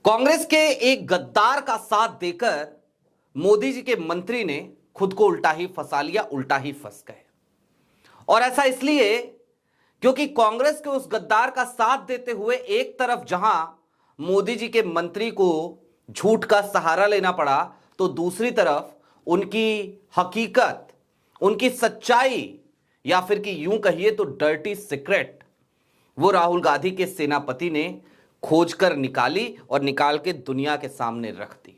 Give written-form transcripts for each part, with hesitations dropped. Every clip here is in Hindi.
कांग्रेस के एक गद्दार का साथ देकर मोदी जी के मंत्री ने खुद को उल्टा ही फंसा लिया, उल्टा ही फंस गए। और ऐसा इसलिए क्योंकि कांग्रेस के उस गद्दार का साथ देते हुए एक तरफ जहां मोदी जी के मंत्री को झूठ का सहारा लेना पड़ा, तो दूसरी तरफ उनकी हकीकत, उनकी सच्चाई, या फिर कि यूं कहिए तो डर्टी सीक्रेट, वो राहुल गांधी के सेनापति ने खोजकर निकाली और निकाल के दुनिया के सामने रख दी।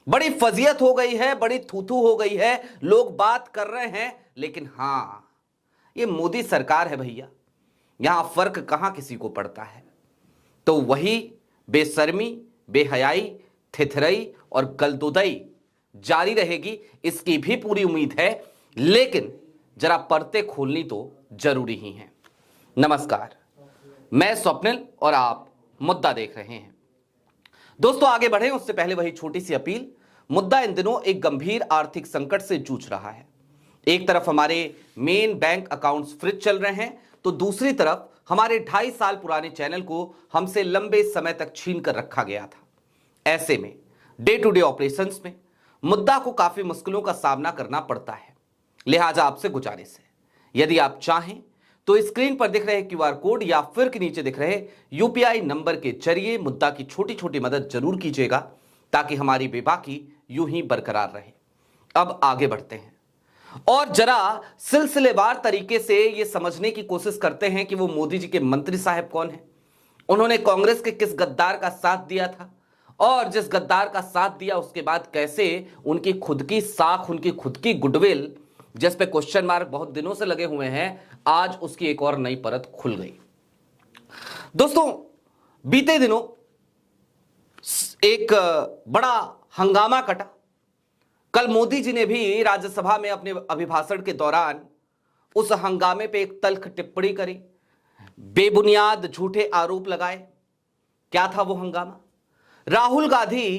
बड़ी फजीयत हो गई है, बड़ी थूथू हो गई है, लोग बात कर रहे हैं, लेकिन हां, ये मोदी सरकार है भैया, यहां फर्क कहां किसी को पड़ता है। तो वही बेशर्मी, बेहयाई, थिथरई और गलदुदई जारी रहेगी, इसकी भी पूरी उम्मीद है, लेकिन जरा पर्दे खोलनी तो जरूरी ही है। नमस्कार, मैं स्वप्निल और आप मुद्दा देख रहे हैं। दोस्तों, आगे बढ़े उससे पहले वही छोटी सी अपील। मुद्दा इन दिनों एक गंभीर आर्थिक संकट से जूझ रहा है। एक तरफ हमारे मेन बैंक अकाउंट्स फ्रीज चल रहे हैं, तो दूसरी तरफ हमारे 2.5 साल पुराने चैनल को हमसे लंबे समय तक छीन कर रखा गया था। ऐसे में डे टू डे ऑपरेशंस में मुद्दा को काफी मुश्किलों का सामना करना पड़ता है। लिहाजा आपसे गुजारिश है, यदि आप चाहें तो स्क्रीन पर दिख रहे क्यूआर कोड या फिर के नीचे दिख रहे यूपीआई नंबर के जरिए मुद्दा की छोटी छोटी मदद जरूर कीजिएगा, ताकि हमारी बेबाकी यूं ही बरकरार रहे। अब आगे बढ़ते हैं और जरा सिलसिलेवार तरीके से यह समझने की कोशिश करते हैं कि वो मोदी जी के मंत्री साहब कौन है, उन्होंने कांग्रेस के किस गद्दार का साथ दिया था, और जिस गद्दार का साथ दिया उसके बाद कैसे उनकी खुद की साख, उनकी खुद की गुडविल, जिस पे क्वेश्चन मार्क बहुत दिनों से लगे हुए हैं, आज उसकी एक और नई परत खुल गई। दोस्तों, बीते दिनों एक बड़ा हंगामा कटा। कल मोदी जी ने भी राज्यसभा में अपने अभिभाषण के दौरान उस हंगामे पे एक तल्ख टिप्पणी करी, बेबुनियाद झूठे आरोप लगाए। क्या था वो हंगामा? राहुल गांधी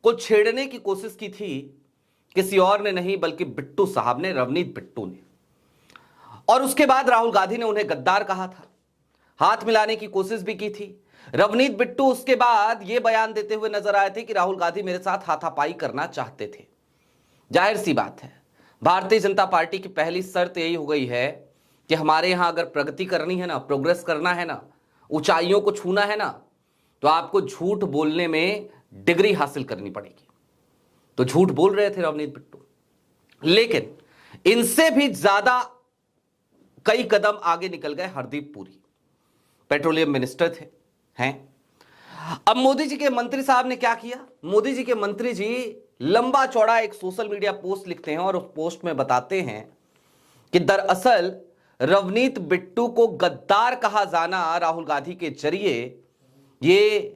को छेड़ने की कोशिश की थी किसी और ने नहीं, बल्कि बिट्टू साहब ने, रवनीत बिट्टू ने। और उसके बाद राहुल गांधी ने उन्हें गद्दार कहा था, हाथ मिलाने की कोशिश भी की थी। रवनीत बिट्टू उसके बाद यह बयान देते हुए नजर आए थे कि राहुल गांधी मेरे साथ हाथापाई करना चाहते थे। जाहिर सी बात है, भारतीय जनता पार्टी की पहली शर्त यही हो गई है कि हमारे यहां अगर प्रगति करनी है ना, प्रोग्रेस करना है ना, ऊंचाइयों को छूना है ना, तो आपको झूठ बोलने में डिग्री हासिल करनी पड़ेगी। तो झूठ बोल रहे थे रवनीत बिट्टू, लेकिन इनसे भी ज्यादा कई कदम आगे निकल गए हरदीप पुरी, पेट्रोलियम मिनिस्टर थे, हैं। अब मोदी जी के मंत्री साहब ने क्या किया? मोदी जी के मंत्री जी लंबा चौड़ा एक सोशल मीडिया पोस्ट लिखते हैं और उस पोस्ट में बताते हैं कि दरअसल रवनीत बिट्टू को गद्दार कहा जाना राहुल गांधी के जरिए ये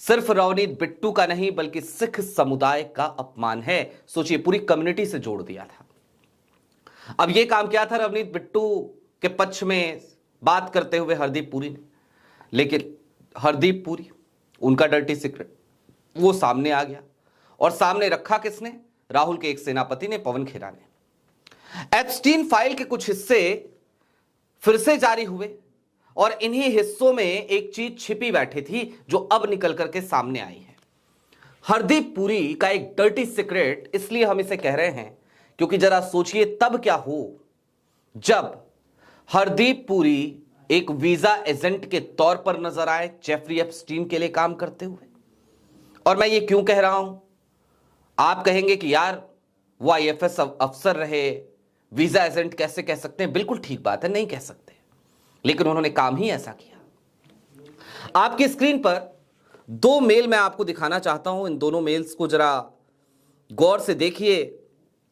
सिर्फ रवनीत बिट्टू का नहीं, बल्कि सिख समुदाय का अपमान है। सोचिए, पूरी कम्युनिटी से जोड़ दिया था। अब यह काम किया था रवनीत बिट्टू के पक्ष में बात करते हुए हरदीप पुरी ने, लेकिन हरदीप पुरी, उनका डर्टी सीक्रेट वो सामने आ गया। और सामने रखा किसने? राहुल के एक सेनापति ने, पवन खेरा ने। एप्स्टीन फाइल के कुछ हिस्से फिर से जारी हुए और इन्हीं हिस्सों में एक चीज छिपी बैठी थी जो अब निकल करके सामने आई है। हरदीप पुरी का एक डर्टी सीक्रेट इसलिए हम इसे कह रहे हैं क्योंकि जरा सोचिए तब क्या हो जब हरदीप पुरी एक वीजा एजेंट के तौर पर नजर आए जेफरी एप्स्टीन के लिए काम करते हुए। और मैं ये क्यों कह रहा हूं? आप कहेंगे कि यार वो आईएफएस अफसर रहे, वीजा एजेंट कैसे कह सकते हैं? बिल्कुल ठीक बात है, नहीं कह सकते, लेकिन उन्होंने काम ही ऐसा किया। आपकी स्क्रीन पर 2 मेल मैं आपको दिखाना चाहता हूं। इन दोनों मेल्स को जरा गौर से देखिए।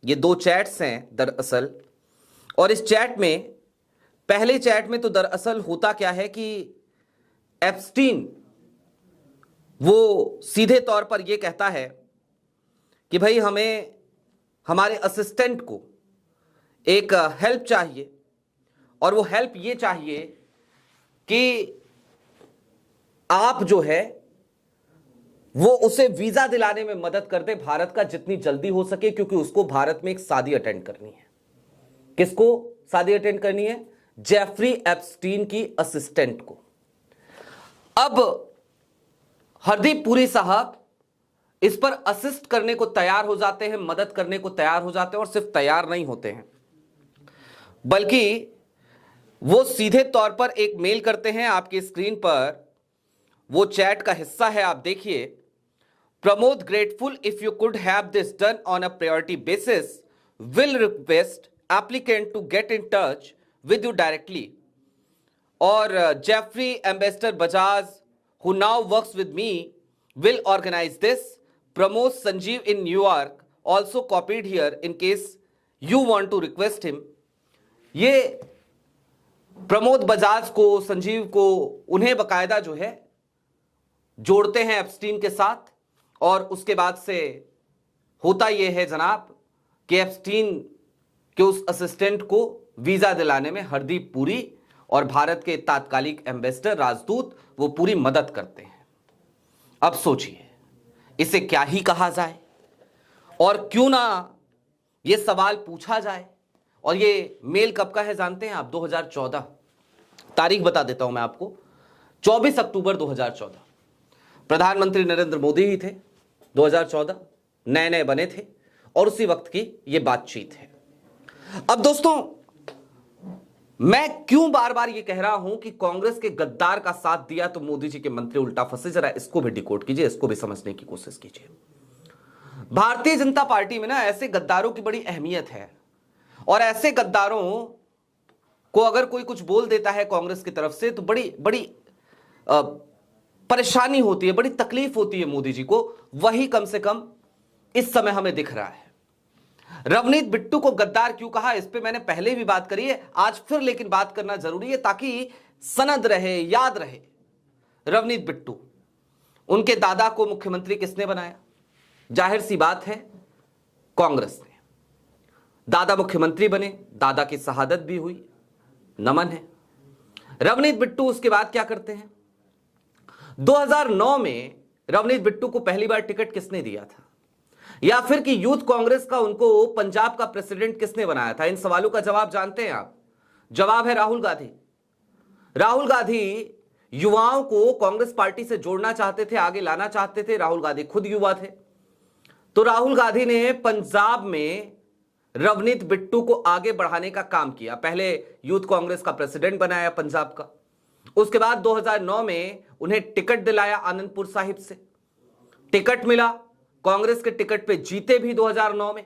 ये 2 चैट्स हैं दरअसल, और इस चैट में, पहले चैट में तो दरअसल होता क्या है कि एप्स्टीन वो सीधे तौर पर यह कहता है कि भाई हमें हमारे असिस्टेंट को एक हेल्प चाहिए, और वो हेल्प ये चाहिए कि आप जो है वो उसे वीजा दिलाने में मदद कर दे, भारत का जितनी जल्दी हो सके, क्योंकि उसको भारत में एक शादी अटेंड करनी है। किसको शादी अटेंड करनी है? जेफरी एप्स्टीन की असिस्टेंट को। अब हरदीप पुरी साहब इस पर असिस्ट करने को तैयार हो जाते हैं, मदद करने को तैयार हो जाते हैं, और सिर्फ तैयार नहीं होते हैं बल्कि वो सीधे तौर पर एक मेल करते हैं। आपकी स्क्रीन पर वो चैट का हिस्सा है, आप देखिए। Pramod, grateful if you could have this done on a priority basis, will request applicant to get in touch with you directly. और Jeffrey ambassador Bajaj who now works with me will organize this. Pramod Sanjeev in New York also copied here in case you want to request him. ये प्रमोद बजाज को, संजीव को, उन्हें बकायदा जो है जोड़ते हैं एप्स्टीन के साथ। और उसके बाद से होता यह है जनाब कि एप्स्टीन के उस असिस्टेंट को वीजा दिलाने में हरदीप पुरी और भारत के तात्कालिक एम्बेसडर, राजदूत, वो पूरी मदद करते हैं। अब सोचिए इसे क्या ही कहा जाए, और क्यों ना यह सवाल पूछा जाए। और ये मेल कब का है जानते हैं आप? 2014। तारीख बता देता हूं मैं आपको, 24 अक्टूबर 2014। प्रधानमंत्री नरेंद्र मोदी ही थे, 2014 नए नए बने थे, और उसी वक्त की यह बातचीत है। अब दोस्तों, मैं क्यों बार बार ये कह रहा हूं कि कांग्रेस के गद्दार का साथ दिया तो मोदी जी के मंत्री उल्टा फंसे? जरा इसको भी डिकोड कीजिए, इसको भी समझने की कोशिश कीजिए। भारतीय जनता पार्टी में ना ऐसे गद्दारों की बड़ी अहमियत है, और ऐसे गद्दारों को अगर कोई कुछ बोल देता है कांग्रेस की तरफ से तो बड़ी बड़ी परेशानी होती है, बड़ी तकलीफ होती है मोदी जी को। वही कम से कम इस समय हमें दिख रहा है। रवनीत बिट्टू को गद्दार क्यों कहा, इस पे मैंने पहले भी बात करी है, आज फिर लेकिन बात करना जरूरी है ताकि सनद रहे, याद रहे। रवनीत बिट्टू, उनके दादा को मुख्यमंत्री किसने बनाया? जाहिर सी बात है, कांग्रेस ने। दादा मुख्यमंत्री बने, दादा की शहादत भी हुई, नमन है। रवनीत बिट्टू उसके बाद क्या करते हैं? 2009 में रवनीत बिट्टू को पहली बार टिकट किसने दिया था, या फिर कि यूथ कांग्रेस का उनको पंजाब का प्रेसिडेंट किसने बनाया था? इन सवालों का जवाब जानते हैं आप? जवाब है राहुल गांधी। राहुल गांधी युवाओं को कांग्रेस पार्टी से जोड़ना चाहते थे, आगे लाना चाहते थे। राहुल गांधी खुद युवा थे, तो राहुल गांधी ने पंजाब में रवनीत बिट्टू को आगे बढ़ाने का काम किया। पहले यूथ कांग्रेस का प्रेसिडेंट बनाया पंजाब का, उसके बाद 2009 में उन्हें टिकट दिलाया आनंदपुर साहिब से। टिकट मिला, कांग्रेस के टिकट पे जीते भी 2009 में।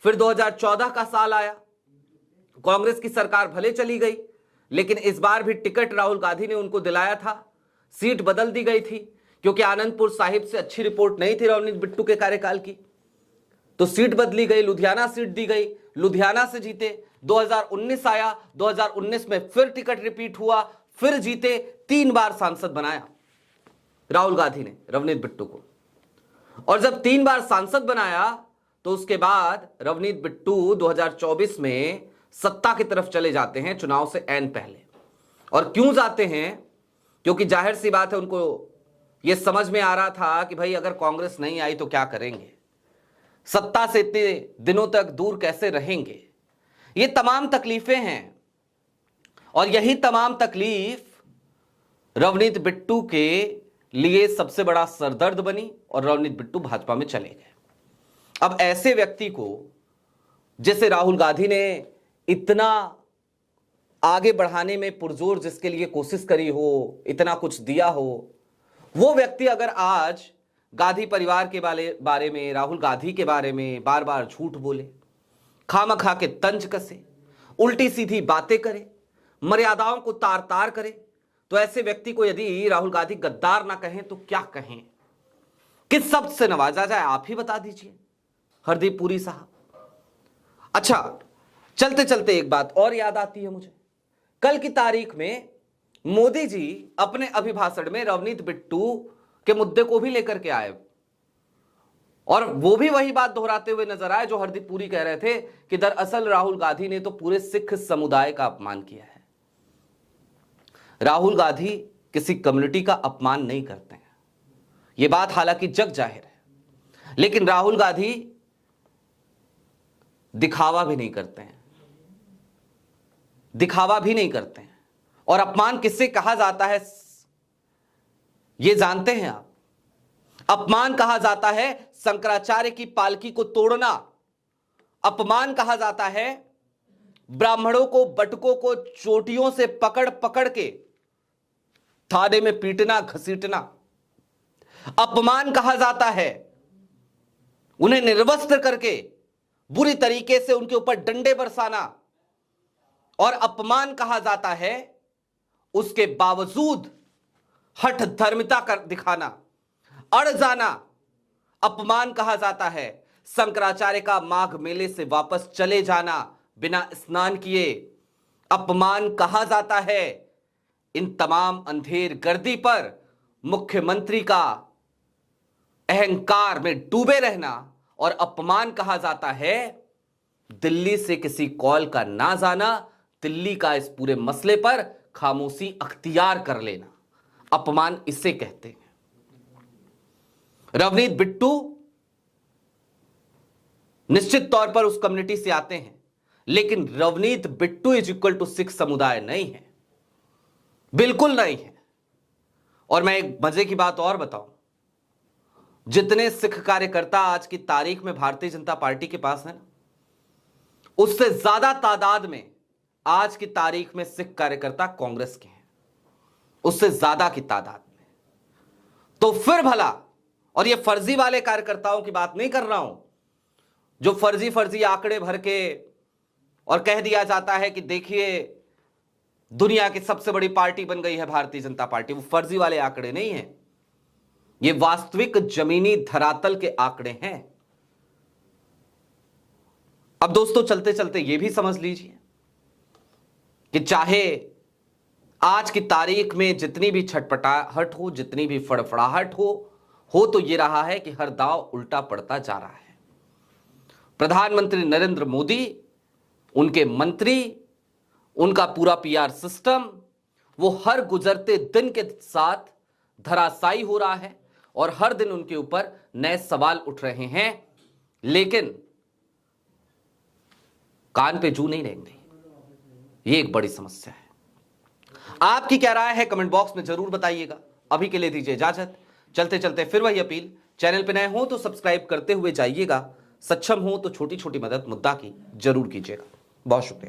फिर 2014 का साल आया, कांग्रेस की सरकार भले चली गई, लेकिन इस बार भी टिकट राहुल गांधी ने उनको दिलाया था। सीट बदल दी गई थी क्योंकि आनंदपुर साहिब से अच्छी रिपोर्ट नहीं थी रवनीत बिट्टू के कार्यकाल की, तो सीट बदली गई, लुधियाना सीट दी गई, लुधियाना से जीते। 2019 आया, 2019 में फिर टिकट रिपीट हुआ, फिर जीते। 3 बार सांसद बनाया राहुल गांधी ने रवनीत बिट्टू को, और जब 3 बार सांसद बनाया तो उसके बाद रवनीत बिट्टू 2024 में सत्ता की तरफ चले जाते हैं, चुनाव से ऐन पहले। और क्यों जाते हैं? क्योंकि जाहिर सी बात है, उनको यह समझ में आ रहा था कि भाई अगर कांग्रेस नहीं आई तो क्या करेंगे, सत्ता से इतने दिनों तक दूर कैसे रहेंगे। ये तमाम तकलीफें हैं, और यही तमाम तकलीफ रवनीत बिट्टू के लिए सबसे बड़ा सरदर्द बनी, और रवनीत बिट्टू भाजपा में चले गए। अब ऐसे व्यक्ति को, जैसे राहुल गांधी ने इतना आगे बढ़ाने में पुरजोर जिसके लिए कोशिश करी हो, इतना कुछ दिया हो, वो व्यक्ति अगर आज गांधी परिवार के बारे में, राहुल गांधी के बारे में बार बार झूठ बोले, खामखा के तंज कसे, उल्टी सीधी बातें करे, मर्यादाओं को तार तार करे, तो ऐसे व्यक्ति को यदि राहुल गांधी गद्दार ना कहें तो क्या कहें? किस शब्द से नवाजा जाए, आप ही बता दीजिए हरदीप पुरी साहब। अच्छा, चलते चलते एक बात और याद आती है मुझे। कल की तारीख में मोदी जी अपने अभिभाषण में रवनीत बिट्टू के मुद्दे को भी लेकर के आए, और वो भी वही बात दोहराते हुए नजर आए जो हरदीप पुरी कह रहे थे कि दरअसल राहुल गांधी ने तो पूरे सिख समुदाय का अपमान किया है। राहुल गांधी किसी कम्युनिटी का अपमान नहीं करते हैं, यह बात हालांकि जग जाहिर है, लेकिन राहुल गांधी दिखावा भी नहीं करते हैं, दिखावा भी नहीं करते हैं। और अपमान किससे कहा जाता है ये जानते हैं आप? अपमान कहा जाता है शंकराचार्य की पालकी को तोड़ना। अपमान कहा जाता है ब्राह्मणों को, बटुकों को चोटियों से पकड़ पकड़ के थाने में पीटना, घसीटना। अपमान कहा जाता है उन्हें निर्वस्त्र करके बुरी तरीके से उनके ऊपर डंडे बरसाना। और अपमान कहा जाता है उसके बावजूद हठ धर्मिता कर दिखाना, अड़ जाना। अपमान कहा जाता है शंकराचार्य का माघ मेले से वापस चले जाना बिना स्नान किए। अपमान कहा जाता है इन तमाम अंधेर गर्दी पर मुख्यमंत्री का अहंकार में डूबे रहना। और अपमान कहा जाता है दिल्ली से किसी कॉल का ना जाना, दिल्ली का इस पूरे मसले पर खामोशी अख्तियार कर लेना। अपमान इसे कहते हैं। रवनीत बिट्टू निश्चित तौर पर उस कम्युनिटी से आते हैं, लेकिन Ravneet Bittu is equal to Sikh समुदाय नहीं है, बिल्कुल नहीं है। और मैं एक मजे की बात और बताऊं, जितने सिख कार्यकर्ता आज की तारीख में भारतीय जनता पार्टी के पास है ना, उससे ज्यादा तादाद में आज की तारीख में सिख कार्यकर्ता कांग्रेस के हैं, उससे ज्यादा की तादाद में। तो फिर भला, और ये फर्जी वाले कार्यकर्ताओं की बात नहीं कर रहा हूं जो फर्जी फर्जी आंकड़े भर के और कह दिया जाता है कि देखिए दुनिया की सबसे बड़ी पार्टी बन गई है भारतीय जनता पार्टी। वो फर्जी वाले आंकड़े नहीं है, ये वास्तविक जमीनी धरातल के आंकड़े हैं। अब दोस्तों चलते चलते ये भी समझ लीजिए कि चाहे आज की तारीख में जितनी भी छटपटाहट हो, जितनी भी फड़फड़ाहट हो तो ये रहा है कि हर दांव उल्टा पड़ता जा रहा है। प्रधानमंत्री नरेंद्र मोदी, उनके मंत्री, उनका पूरा पीआर सिस्टम, वो हर गुजरते दिन के साथ धराशायी हो रहा है और हर दिन उनके ऊपर नए सवाल उठ रहे हैं, लेकिन कान पे जू नहीं रेंगती। ये एक बड़ी समस्या है। आपकी क्या राय है कमेंट बॉक्स में जरूर बताइएगा। अभी के लिए दीजिए इजाजत। चलते चलते फिर वही अपील, चैनल पे नए हो तो सब्सक्राइब करते हुए जाइएगा, सक्षम हो तो छोटी छोटी मदद मुद्दा की जरूर कीजिएगा। बहुत शुक्रिया।